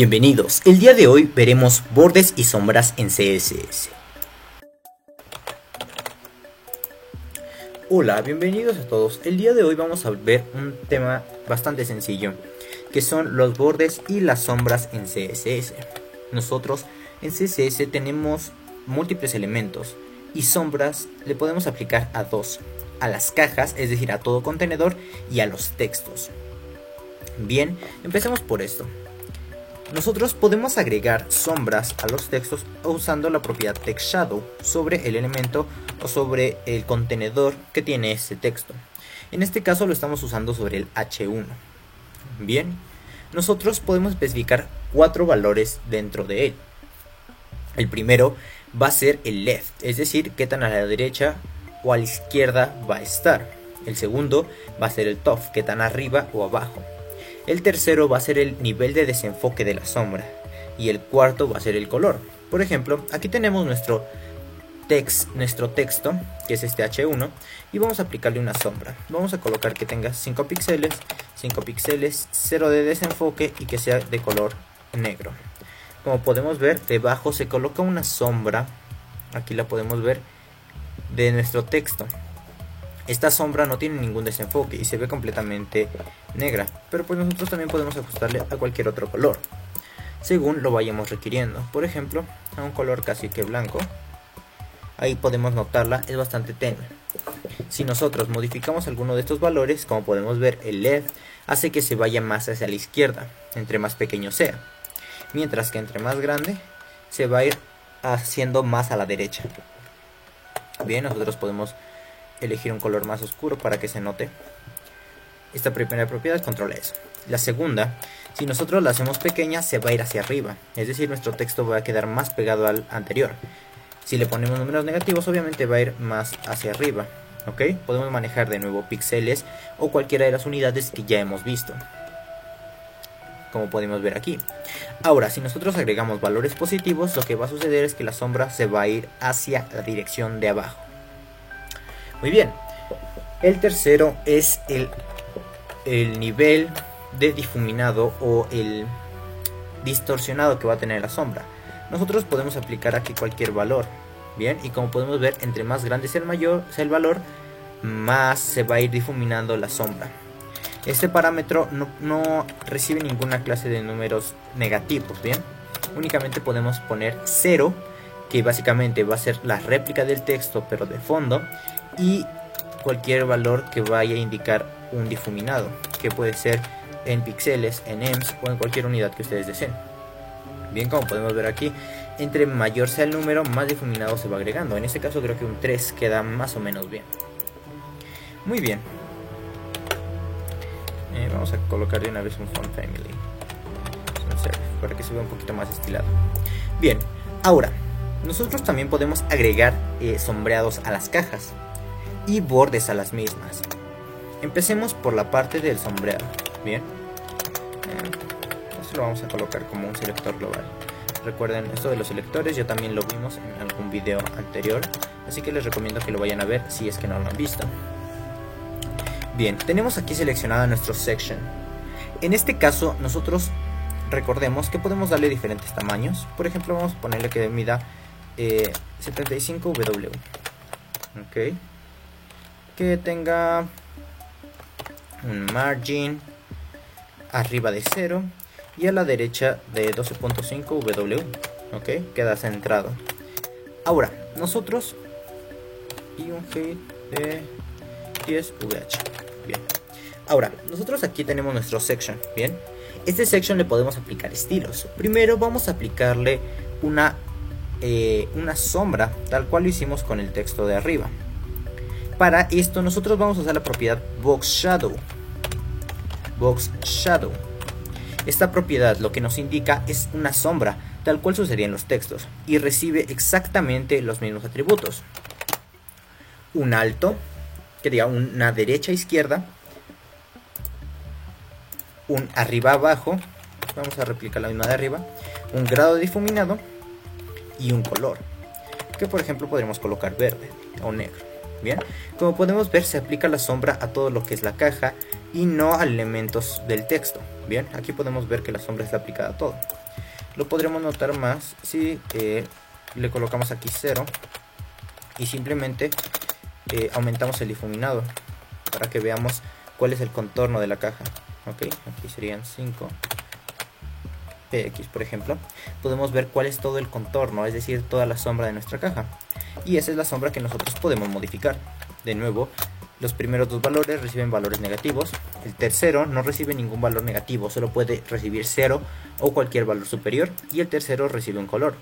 Bienvenidos, el día de hoy veremos bordes y sombras en CSS. Hola, bienvenidos a todos. El día de hoy vamos a ver un tema bastante sencillo, que son los bordes y las sombras en CSS. Nosotros en CSS tenemos múltiples elementos y sombras le podemos aplicar a dos, a las cajas, es decir, a todo contenedor, y a los textos. Bien, empecemos por esto. Nosotros podemos agregar sombras a los textos usando la propiedad TextShadow sobre el elemento o sobre el contenedor que tiene este texto. En este caso lo estamos usando sobre el H1. Bien, nosotros podemos especificar 4 valores dentro de él. El primero va a ser el left, es decir, qué tan a la derecha o a la izquierda va a estar. El segundo va a ser el top, qué tan arriba o abajo. El tercero va a ser el nivel de desenfoque de la sombra. Y el cuarto va a ser el color. Por ejemplo, aquí tenemos nuestro texto, que es este H1, y vamos a aplicarle una sombra. Vamos a colocar que tenga 5 píxeles, 0 de desenfoque y que sea de color negro. Como podemos ver, debajo se coloca una sombra, aquí la podemos ver, de nuestro texto. Esta sombra no tiene ningún desenfoque y se ve completamente negra, pero pues nosotros también podemos ajustarle a cualquier otro color, según lo vayamos requiriendo. Por ejemplo, a un color casi que blanco. Ahí podemos notarla, es bastante tenue. Si nosotros modificamos alguno de estos valores, como podemos ver, el left hace que se vaya más hacia la izquierda, entre más pequeño sea, mientras que entre más grande se va a ir haciendo más a la derecha. Bien, nosotros podemos elegir un color más oscuro para que se note. Esta primera propiedad controla eso. La segunda, si nosotros la hacemos pequeña, se va a ir hacia arriba, es decir, nuestro texto va a quedar más pegado al anterior. Si le ponemos números negativos, obviamente va a ir más hacia arriba. ¿Ok? Podemos manejar de nuevo píxeles o cualquiera de las unidades que ya hemos visto, como podemos ver aquí. Ahora, si nosotros agregamos valores positivos, lo que va a suceder es que la sombra se va a ir hacia la dirección de abajo. Muy bien, el tercero es el nivel de difuminado o el distorsionado que va a tener la sombra. Nosotros podemos aplicar aquí cualquier valor, bien, y como podemos ver, entre más grande sea el valor, más se va a ir difuminando la sombra. Este parámetro no recibe ninguna clase de números negativos, bien, únicamente podemos poner 0, que básicamente va a ser la réplica del texto pero de fondo, y cualquier valor que vaya a indicar un difuminado, que puede ser en píxeles, en ems o en cualquier unidad que ustedes deseen. Bien, como podemos ver aquí, entre mayor sea el número, más difuminado se va agregando. En este caso creo que un 3 queda más o menos bien. Muy bien. Vamos a colocar de una vez un font family para que se vea un poquito más estilado. Bien, ahora nosotros también podemos agregar sombreados a las cajas y bordes a las mismas. Empecemos por la parte del sombreado. Bien, esto lo vamos a colocar como un selector global. Recuerden esto de los selectores, ya también lo vimos en algún video anterior, así que les recomiendo que lo vayan a ver si es que no lo han visto. Bien, tenemos aquí seleccionada nuestro section. En este caso nosotros recordemos que podemos darle diferentes tamaños. Por ejemplo, vamos a ponerle que mida 75W. Ok, que tenga un margin arriba de 0 y a la derecha de 12.5W. Ok, queda centrado. Ahora, nosotros y un height de 10VH. Bien, ahora nosotros aquí tenemos nuestro section. Bien, este section le podemos aplicar estilos. Primero vamos a aplicarle una sombra, tal cual lo hicimos con el texto de arriba. Para esto nosotros vamos a usar la propiedad Box Shadow. Esta propiedad lo que nos indica es una sombra, tal cual sucedería en los textos, y recibe exactamente los mismos atributos. Un alto, que diga una derecha izquierda, un arriba abajo, vamos a replicar la misma de arriba, un grado de difuminado y un color, que por ejemplo podremos colocar verde o negro. Bien, como podemos ver, se aplica la sombra a todo lo que es la caja y no a elementos del texto. Bien, aquí podemos ver que la sombra está aplicada a todo. Lo podremos notar más si le colocamos aquí 0 y simplemente aumentamos el difuminado para que veamos cuál es el contorno de la caja. Ok, aquí serían 5 px, por ejemplo. Podemos ver cuál es todo el contorno, es decir, toda la sombra de nuestra caja. Y esa es la sombra que nosotros podemos modificar. De nuevo, los primeros dos valores reciben valores negativos. El tercero no recibe ningún valor negativo, solo puede recibir 0 o cualquier valor superior. Y el tercero recibe un color.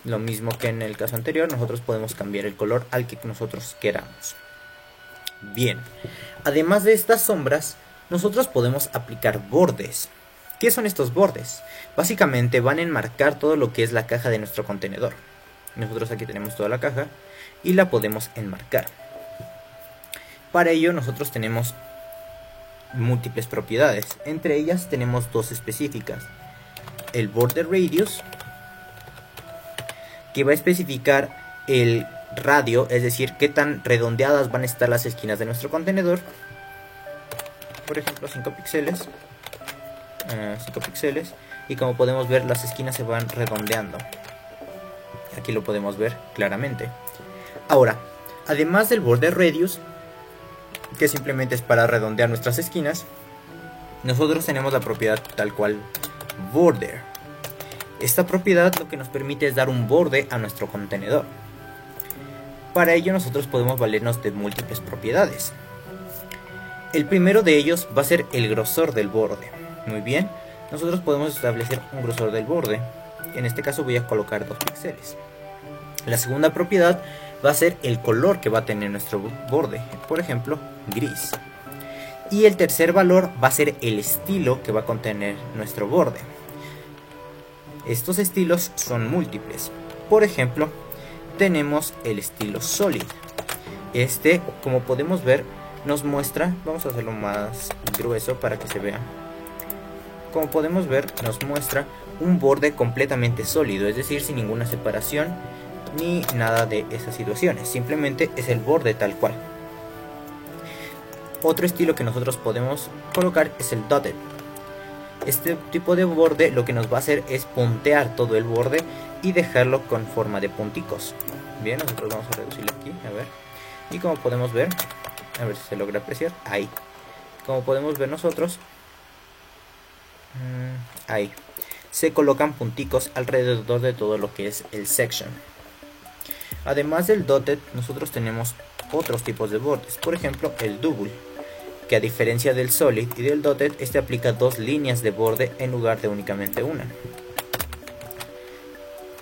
Lo mismo que en el caso anterior, nosotros podemos cambiar el color al que nosotros queramos. Bien, además de estas sombras, nosotros podemos aplicar bordes. ¿Qué son estos bordes? Básicamente van a enmarcar todo lo que es la caja de nuestro contenedor. Nosotros aquí tenemos toda la caja y la podemos enmarcar. Para ello nosotros tenemos múltiples propiedades. Entre ellas tenemos dos específicas. El border radius, que va a especificar el radio, es decir, qué tan redondeadas van a estar las esquinas de nuestro contenedor. Por ejemplo, 5 píxeles. 5 píxeles. Y como podemos ver, las esquinas se van redondeando. Aquí lo podemos ver claramente. Ahora, además del border radius, que simplemente es para redondear nuestras esquinas, nosotros tenemos la propiedad tal cual border. Esta propiedad lo que nos permite es dar un borde a nuestro contenedor. Para ello nosotros podemos valernos de múltiples propiedades. El primero de ellos va a ser el grosor del borde. Muy bien, nosotros podemos establecer un grosor del borde. En este caso voy a colocar 2 píxeles. La segunda propiedad va a ser el color que va a tener nuestro borde. Por ejemplo, gris. Y el tercer valor va a ser el estilo que va a contener nuestro borde. Estos estilos son múltiples. Por ejemplo, tenemos el estilo solid. Este, como podemos ver, nos muestra, vamos a hacerlo más grueso para que se vea. Como podemos ver, nos muestra un borde completamente sólido, es decir, sin ninguna separación ni nada de esas situaciones. Simplemente es el borde tal cual. Otro estilo que nosotros podemos colocar es el dotted. Este tipo de borde lo que nos va a hacer es puntear todo el borde y dejarlo con forma de punticos. Bien, nosotros vamos a reducirlo aquí, a ver. Y como podemos ver, a ver si se logra apreciar, ahí. Como podemos ver nosotros, ahí. Se colocan punticos alrededor de todo lo que es el section. Además del dotted, nosotros tenemos otros tipos de bordes. Por ejemplo, el double, que a diferencia del solid y del dotted, este aplica 2 líneas de borde en lugar de únicamente una.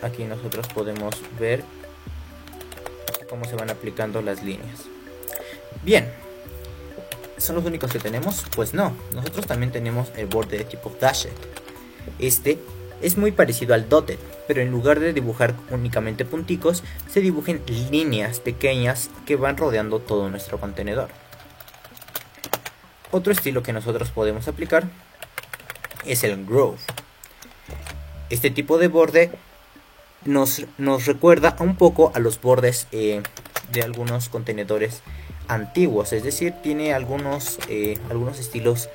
Aquí nosotros podemos ver cómo se van aplicando las líneas. Bien, ¿son los únicos que tenemos? Pues no, nosotros también tenemos el borde de tipo dashed. Este es muy parecido al dotted, pero en lugar de dibujar únicamente punticos, se dibujan líneas pequeñas que van rodeando todo nuestro contenedor. Otro estilo que nosotros podemos aplicar es el groove. Este tipo de borde nos recuerda un poco a los bordes de algunos contenedores antiguos, es decir, tiene algunos estilos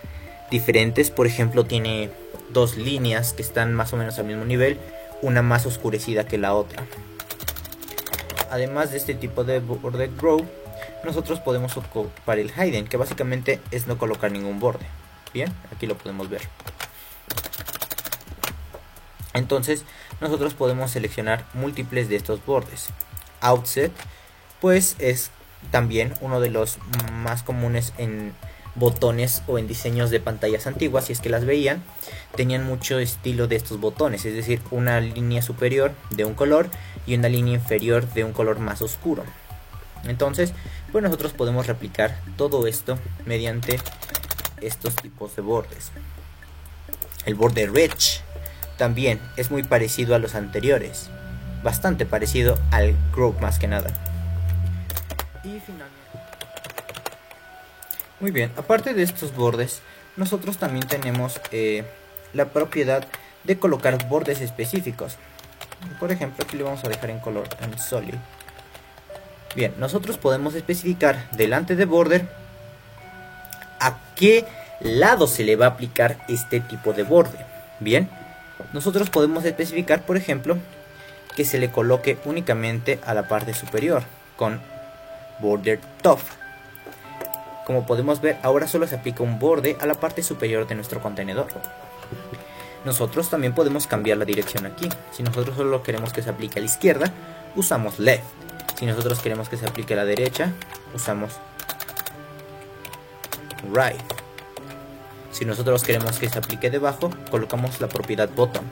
diferentes. Por ejemplo, tiene 2 líneas que están más o menos al mismo nivel, una más oscurecida que la otra. Además de este tipo de borde groove, nosotros podemos ocupar el hidden, que básicamente es no colocar ningún borde. Bien, aquí lo podemos ver. Entonces nosotros podemos seleccionar múltiples de estos bordes. Outset, pues es también uno de los más comunes en botones o en diseños de pantallas antiguas. Si es que las veían, tenían mucho estilo de estos botones, es decir, una línea superior de un color y una línea inferior de un color más oscuro. Entonces, pues nosotros podemos replicar todo esto mediante estos tipos de bordes. El borde rich también es muy parecido a los anteriores, bastante parecido al groove más que nada. Y finalmente, muy bien, aparte de estos bordes, nosotros también tenemos la propiedad de colocar bordes específicos. Por ejemplo, aquí le vamos a dejar en color en solid. Bien, nosotros podemos especificar delante de border a qué lado se le va a aplicar este tipo de borde. Bien, nosotros podemos especificar, por ejemplo, que se le coloque únicamente a la parte superior con border top. Como podemos ver, ahora solo se aplica un borde a la parte superior de nuestro contenedor. Nosotros también podemos cambiar la dirección aquí. Si nosotros solo queremos que se aplique a la izquierda, usamos left. Si nosotros queremos que se aplique a la derecha, usamos right. Si nosotros queremos que se aplique debajo, colocamos la propiedad bottom.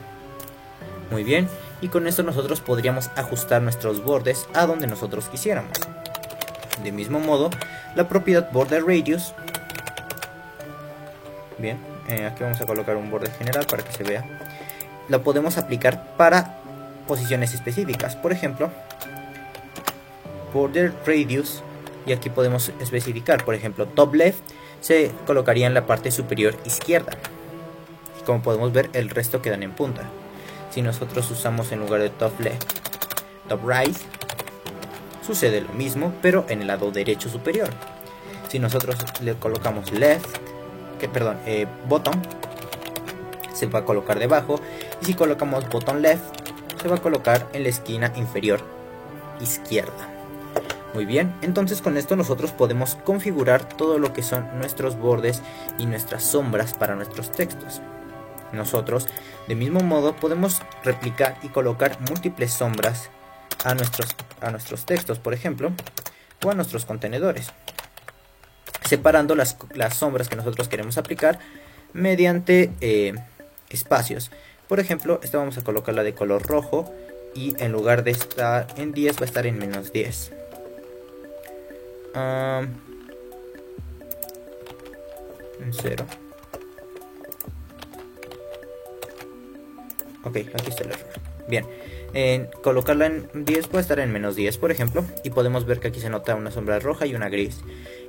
Muy bien, y con esto nosotros podríamos ajustar nuestros bordes a donde nosotros quisiéramos. De mismo modo, la propiedad border radius. Bien, aquí vamos a colocar un borde general para que se vea. La podemos aplicar para posiciones específicas. Por ejemplo, border radius, y aquí podemos especificar, por ejemplo, top left se colocaría en la parte superior izquierda. Y como podemos ver, el resto quedan en punta. Si nosotros usamos en lugar de top left, top right, sucede lo mismo, pero en el lado derecho superior. Si nosotros le colocamos bottom, se va a colocar debajo. Y si colocamos bottom left, se va a colocar en la esquina inferior izquierda. Muy bien, entonces con esto nosotros podemos configurar todo lo que son nuestros bordes y nuestras sombras para nuestros textos. Nosotros, de mismo modo, podemos replicar y colocar múltiples sombras a nuestros textos, por ejemplo, o a nuestros contenedores, separando las sombras que nosotros queremos aplicar mediante espacios. Por ejemplo, esta vamos a colocarla de color rojo y en lugar de estar en 10 va a estar en menos 10. En 0. Ok, aquí está el error. Bien, colocarla en 10 puede estar en menos 10, por ejemplo. Y podemos ver que aquí se nota una sombra roja y una gris.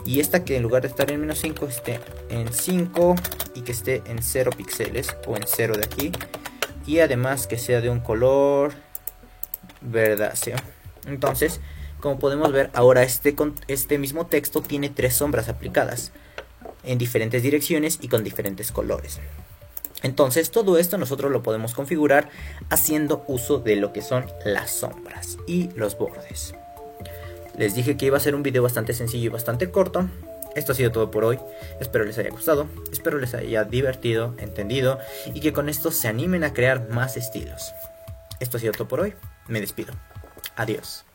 Y esta que en lugar de estar en menos 5 esté en 5 y que esté en 0 píxeles o en 0 de aquí. Y además que sea de un color verdáceo. Entonces, como podemos ver, ahora este mismo texto tiene 3 sombras aplicadas en diferentes direcciones y con diferentes colores. Entonces todo esto nosotros lo podemos configurar haciendo uso de lo que son las sombras y los bordes. Les dije que iba a ser un video bastante sencillo y bastante corto. Esto ha sido todo por hoy. Espero les haya gustado, espero les haya divertido, entendido y que con esto se animen a crear más estilos. Esto ha sido todo por hoy. Me despido. Adiós.